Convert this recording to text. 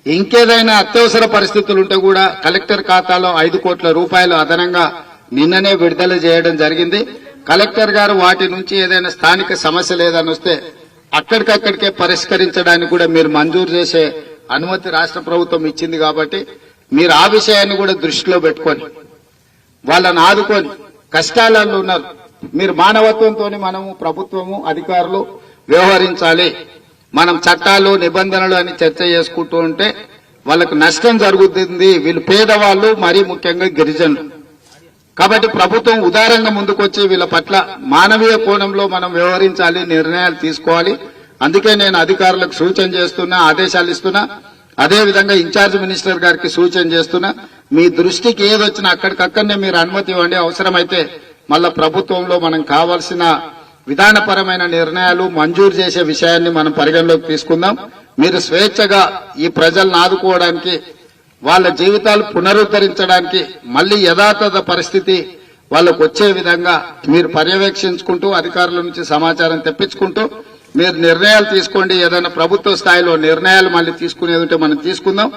ఇంకేదైనా అత్యవసర పరిస్థితులు ఉంటే కూడా కలెక్టర్ ఖాతాలో 5 కోట్ల రూపాయలు అదనంగా నిన్ననే విడుదల చేయడం జరిగింది. కలెక్టర్ గారు వాటి నుంచి ఏదైనా స్థానిక సమస్య లేదని వస్తే అక్కడికక్కడికే పరిష్కరించడానికి కూడా మీరు మంజూరు చేసే అనుమతి రాష్ట్ర ప్రభుత్వం ఇచ్చింది. కాబట్టి మీరు ఆ విషయాన్ని కూడా దృష్టిలో పెట్టుకొని వాళ్ళని ఆదుకొని కష్టాలలో ఉన్నారు. మీరు మానవత్వంతో మనము ప్రభుత్వము అధికారులు వ్యవహరించాలి. మనం చట్టాలు నిబంధనలు అని చర్చ చేసుకుంటూ ఉంటే వాళ్ళకు నష్టం జరుగుతుంది. వీళ్ళు పేదవాళ్ళు, మరీ ముఖ్యంగా గిరిజనులు. కాబట్టి ప్రభుత్వం ఉదారంగా ముందుకొచ్చి వీళ్ళ పట్ల మానవీయ కోణంలో మనం వ్యవహరించాలి, నిర్ణయాలు తీసుకోవాలి. అందుకే నేను అధికారులకు సూచన చేస్తున్నా, ఆదేశాలు ఇస్తున్నా. అదేవిధంగా ఇన్ఛార్జ్ మినిస్టర్ గారికి సూచన చేస్తున్నా. మీ దృష్టికి ఏదొచ్చినా అక్కడికక్కడనే మీరు అనుమతి ఇవ్వండి. అవసరమైతే మళ్ళా ప్రభుత్వంలో మనం కావాల్సిన విధానపరమైన నిర్ణయాలు మంజూరు చేసే విషయాన్ని మనం పరిగణలోకి తీసుకుందాం. మీరు స్వేచ్ఛగా ఈ ప్రజలను ఆదుకోవడానికి, వాళ్ళ జీవితాలు పునరుద్ధరించడానికి, మళ్లీ యథాతథ పరిస్థితి వాళ్ళకు వచ్చే విధంగా మీరు పర్యవేక్షించుకుంటూ అధికారుల నుంచి సమాచారం తెప్పించుకుంటూ మీరు నిర్ణయాలు తీసుకోండి. ఏదైనా ప్రభుత్వ స్థాయిలో నిర్ణయాలు మళ్ళీ తీసుకునేది ఉంటే మనం తీసుకుందాం.